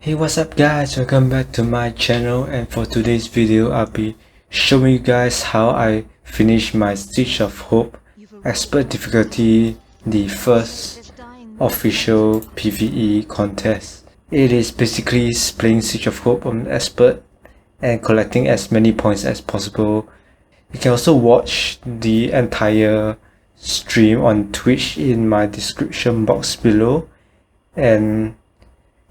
Hey, what's up guys, welcome back to my channel, and for today's video I'll be showing you guys how I finished my Siege of Hope Expert difficulty, the first official PvE contest. It is basically playing Siege of Hope on Expert and collecting as many points as possible. You can also watch the entire stream on Twitch in my description box below, and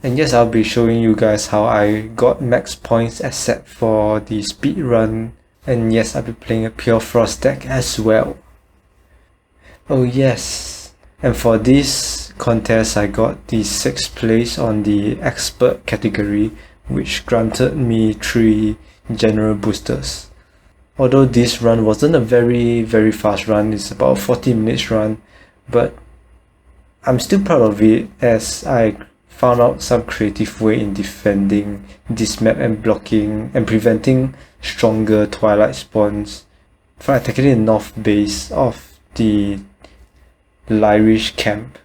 yes, I'll be showing you guys how I got max points except for the speed run, and yes, I'll be playing a pure frost deck as well. Oh yes, and for this contest I got the 6th place on the expert category, which granted me 3 general boosters. Although this run wasn't a very fast run, it's about a 40 minutes run, but I'm still proud of it as I found out some creative way in defending this map and blocking and preventing stronger twilight spawns from attacking the north base of the Irish camp.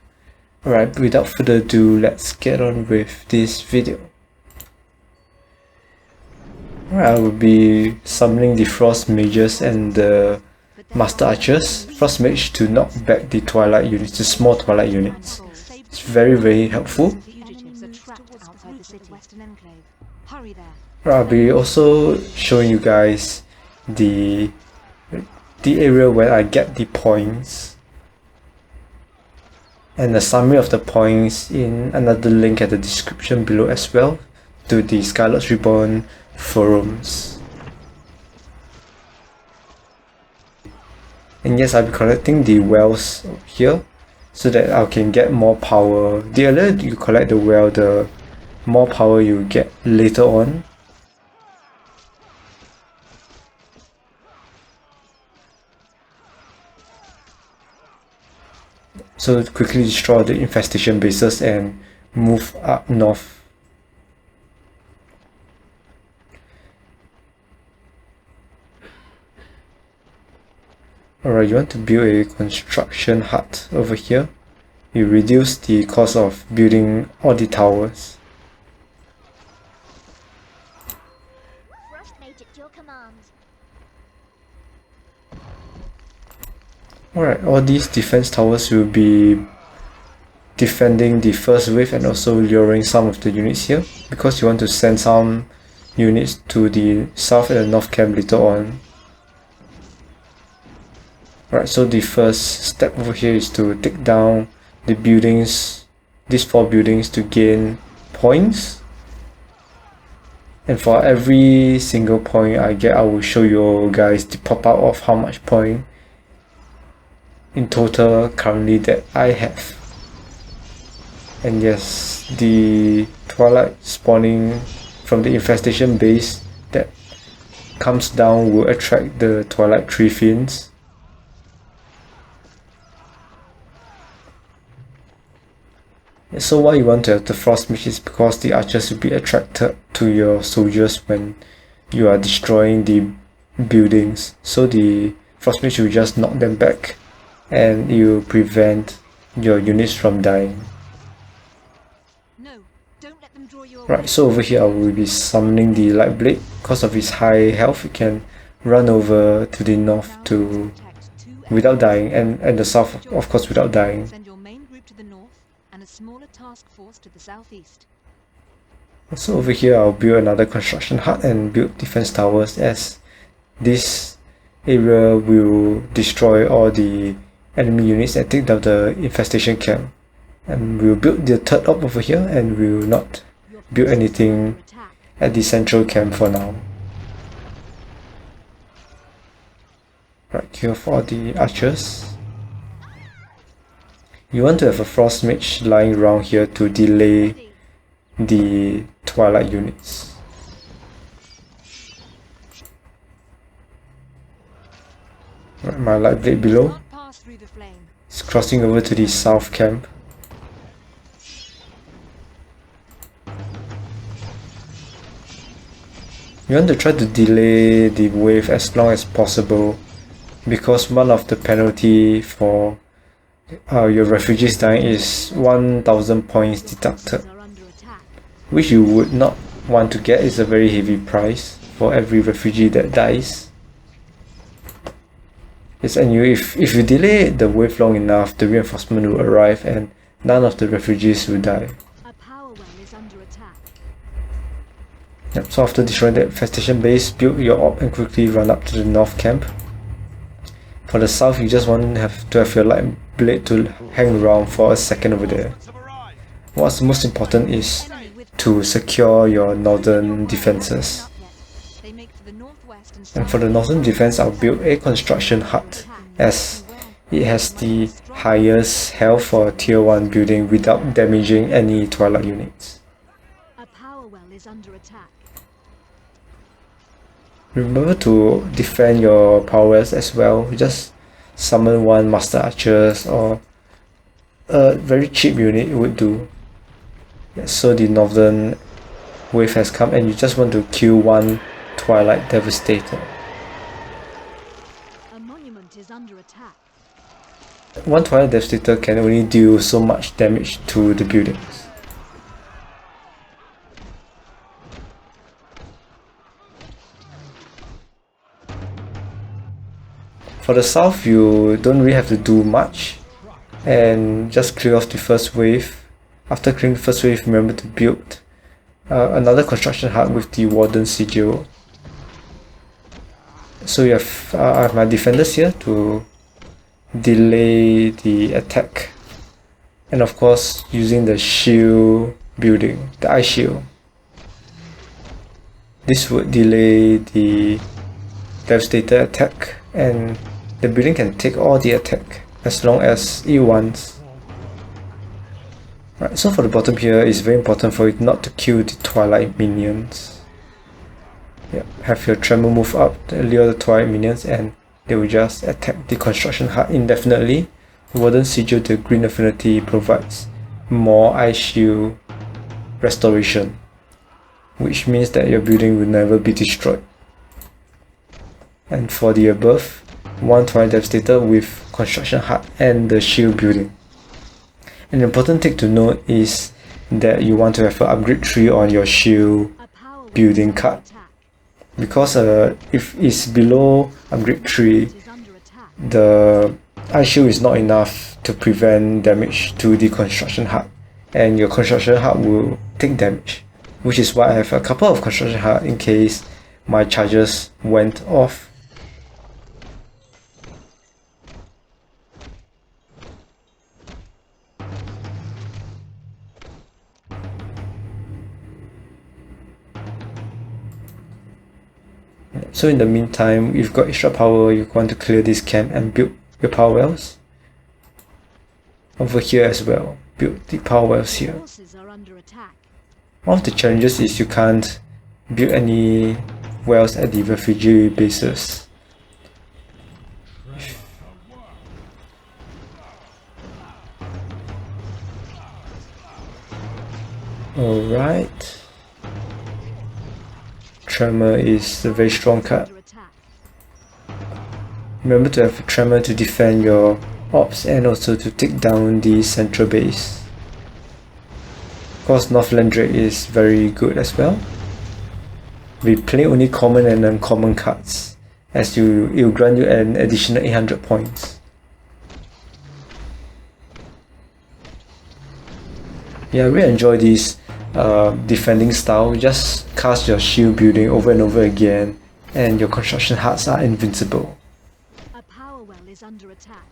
Alright, without further ado, let's get on with this video. Alright, I will be summoning the Frost Mages and the Master Archers. Frost Mage to knock back the twilight units, the small twilight units. It's very helpful. I'll be also showing you guys the area where I get the points and the summary of the points in another link at the description below as well to the Skylords Reborn forums. And yes, I'll be collecting the wells here so that I can get more power. The earlier you collect the well, the more power you get later on. So quickly destroy the infestation bases and move up north. Alright, you want to build a construction hut over here. You reduce the cost of building all the towers. Alright, all these defense towers will be defending the first wave and also luring some of the units here, because you want to send some units to the south and the north camp later on. Alright, so the first step over here is to take down the buildings, these 4 buildings, to gain points. And for every single point I get, I will show you guys the pop-out of how much point in total currently that I have. And yes, the twilight spawning from the infestation base that comes down will attract the twilight tree fiends. So why you want to have the frost mage is because the archers will be attracted to your soldiers when you are destroying the buildings. So the frost mage will just knock them back and you prevent your units from dying. Right, so over here I will be summoning the Lightblade. Because of his high health, you can run over to the north without dying, and the south of course without dying. So over here I'll build another construction hut and build defense towers, as this area will destroy all the enemy units and take down the infestation camp. And we'll build the 3rd op over here, and we will not build anything at the central camp for now. Right, here for the archers. You want to have a frost mage lying around here to delay the twilight units. Right, my Lightblade below. It's crossing over to the south camp. You want to try to delay the wave as long as possible, because one of the penalty for your refugees dying is 1000 points deducted. which you would not want to get. Is a very heavy price for every refugee that dies. Yes, and if you delay the wave long enough, the reinforcement will arrive and none of the refugees will die. A power well is under attack. Yep, so after destroying the infestation base, build your orb and quickly run up to the north camp. For the south, you just want to have your Lightblade to hang around for a second over there. What's most important is to secure your northern defenses. And for the northern defense, I'll build a construction hut, as it has the highest health for a tier 1 building without damaging any twilight units. A power well is under attack. Remember to defend your power wells as well. Just summon one master archers or a very cheap unit would do. So the northern wave has come and you just want to kill one twilight devastator. A monument is under attack. One twilight devastator can only deal so much damage to the buildings. For the south, you don't really have to do much and just clear off the first wave. After clearing the first wave, remember to build another construction hut with the Warden Sigil. So you have I have my defenders here to delay the attack, and of course using the shield building, the ice shield. This would delay the devastator attack, and the building can take all the attack as long as it wants. Right, so for the bottom here, it's very important for it not to kill the twilight minions. Yeah, have your tremor move up to lure the twilight minions and they will just attack the construction hut indefinitely. Warden Sigil, the green affinity, provides more ice shield restoration, which means that your building will never be destroyed. And for the above, one twilight devastator with construction hut and the shield building. An important thing to note is that you want to have an upgrade tree on your shield building card, because if it's below upgrade 3, the ice shield is not enough to prevent damage to the construction hut, and your construction hut will take damage, which is why I have a couple of construction hut in case my charges went off. So in the meantime, if you've got extra power, you want to clear this camp and build your power wells. Over here as well, build the power wells here. One of the challenges is you can't build any wells at the refugee bases. Alright. Tremor is a very strong card. Remember to have a Tremor to defend your ops and also to take down the central base. Of course, Northland Drake is very good as well. We play only common and uncommon cards, as it will grant you an additional 800 points. Yeah, I really enjoy this defending style. Just cast your shield building over and over again and your construction huts are invincible. A power well is under attack.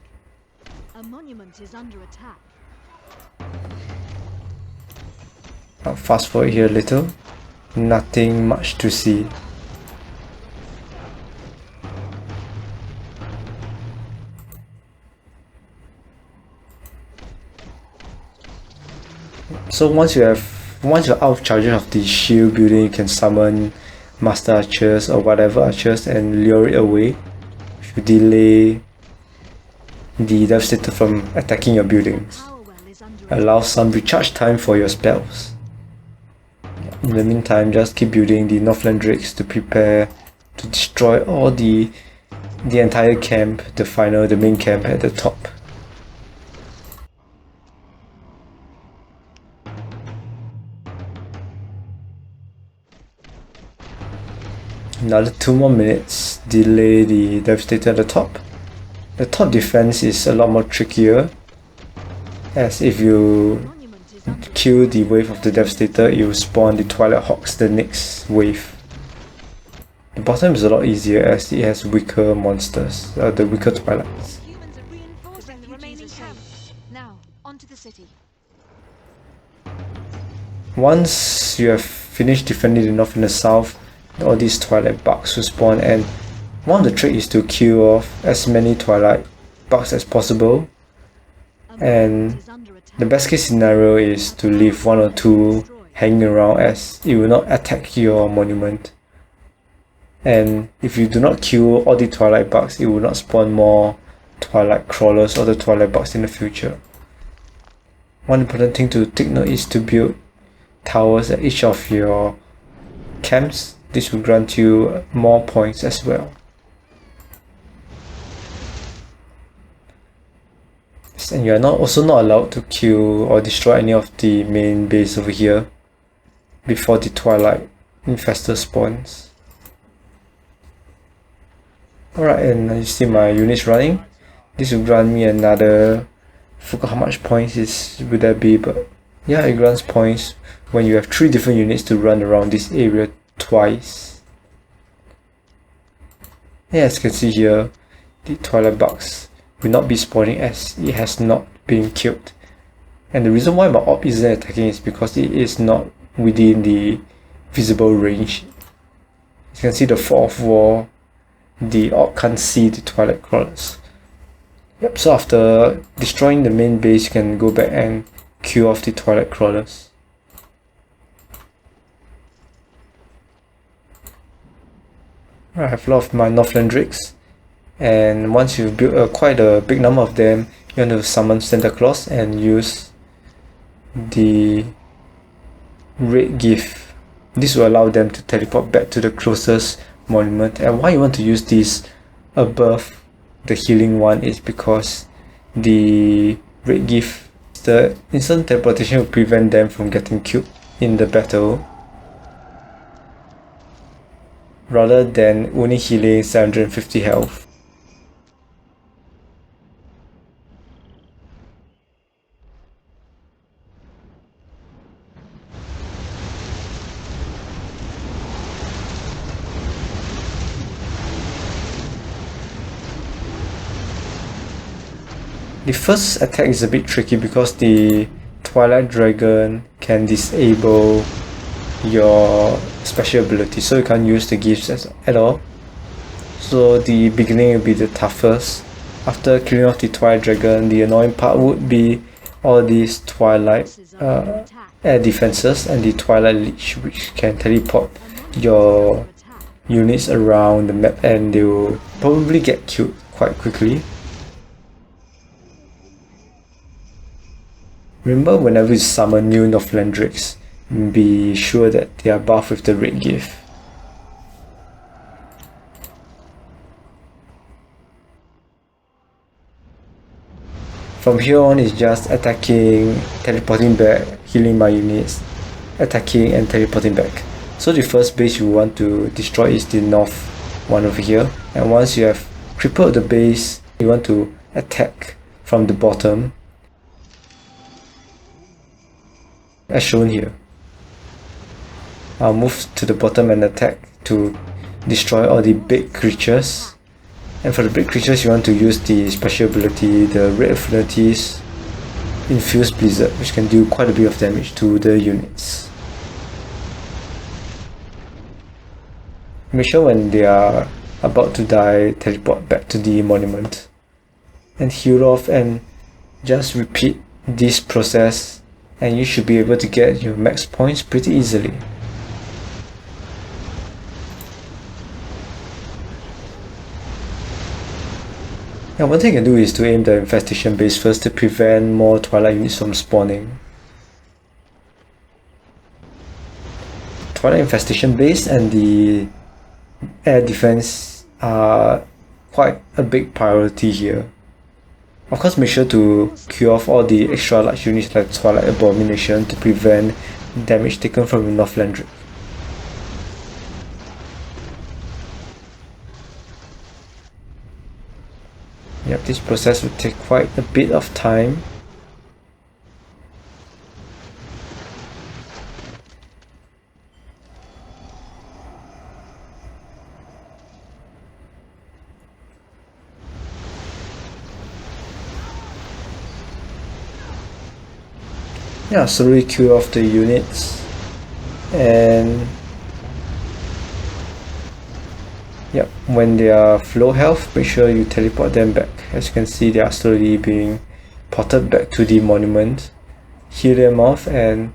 A monument is under attack. I'll fast forward here a little. Nothing much to see. So once you're out of charge of the shield building, you can summon master archers or whatever archers and lure it away to delay the devastator from attacking your buildings. Allow some recharge time for your spells. In the meantime, just keep building the Northland Drakes to prepare to destroy all the entire camp, the main camp at the top. Another 2 more minutes, delay the Devastator at the top. The top defense is a lot more trickier, as if you Monument is under kill the wave of the Devastator, it will spawn the Twilight Hawks the next wave. The bottom is a lot easier as it has weaker monsters, the weaker Twilights. Humans are reinforcing the remaining camp. Now, onto the city. Once you have finished defending the north and the south, all these Twilight bugs will spawn, and one of the tricks is to kill off as many Twilight bugs as possible. A And monument is under attack. the best case scenario is to leave 1 or 2 hanging around, as it will not attack your monument. And if you do not kill all the Twilight bugs, it will not spawn more Twilight crawlers or the Twilight bugs in the future. One important thing to take note is to build towers at each of your camps. This will grant you more points as well. And you are also not allowed to kill or destroy any of the main base over here before the Twilight infester spawns. Alright, and you see my units running. This will grant me another, forgot how much points would that be, but yeah, it grants points when you have 3 different units to run around this area twice. Yeah, as you can see here, the Twilight bugs will not be spawning as it has not been killed. And the reason why my orb isn't attacking is because it is not within the visible range. As you can see the 4th wall, the orb can't see the Twilight crawlers. Yep, so after destroying the main base, you can go back and kill off the Twilight crawlers. I have a lot of my Northland Drakes, and once you've built quite a big number of them, you want to summon Santa Claus and use the Red Gift. This will allow them to teleport back to the closest monument. And why you want to use this above the healing one is because the Red Gift, the instant teleportation will prevent them from getting killed in the battle, rather than only healing 750 health. The first attack is a bit tricky because the Twilight Dragon can disable your special ability, so you can't use the gifts at all. So the beginning will be the toughest. After killing off the Twilight Dragon, the annoying part would be all these Twilight air defenses and the Twilight Leech, which can teleport your units around the map, and they will probably get killed quite quickly. Remember, whenever you summon new Northland Drakes, be sure that they are buffed with the Red Gift. From here on, it's just attacking, teleporting back, healing my units, attacking and teleporting back. So the first base you want to destroy is the north one over here, and once you have crippled the base, you want to attack from the bottom, as shown here. I'll move to the bottom and attack to destroy all the big creatures. And for the big creatures, you want to use the special ability, the Red Affinities Infused Blizzard, which can do quite a bit of damage to the units. Make sure when they are about to die, teleport back to the monument and heal off, and just repeat this process, and you should be able to get your max points pretty easily. And one thing you can do is to aim the infestation base first to prevent more Twilight units from spawning. Twilight infestation base and the air defense are quite a big priority here. Of course, make sure to kill off all the extra large units like Twilight Abomination to prevent damage taken from the Northland Drake. This process will take quite a bit of time. Yeah, slowly kill off the units, and yep, when they are low health, make sure you teleport them back. As you can see, they are slowly being ported back to the monument. Heal them off and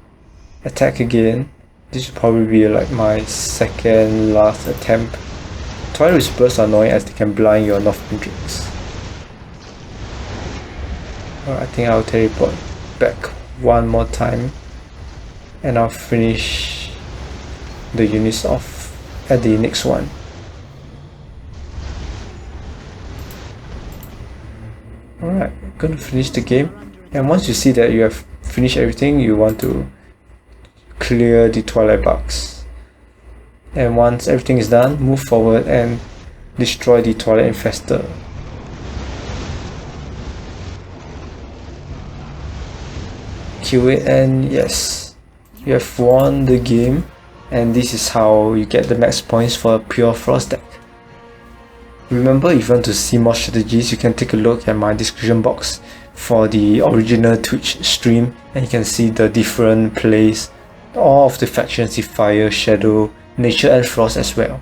attack again. This will probably be like my second last attempt. Twilight Whispers are annoying as they can blind your North Matrix. I think I'll teleport back one more time and I'll finish the units off at the next one. Alright, I'm gonna finish the game, and once you see that you have finished everything, you want to clear the twilight bugs. And once everything is done, move forward and destroy the twilight infester. Kill it, and yes, you have won the game, and this is how you get the max points for a pure frost deck. Remember, if you want to see more strategies, you can take a look at my description box for the original Twitch stream, and you can see the different plays, all of the factions, the fire, shadow, nature and frost as well.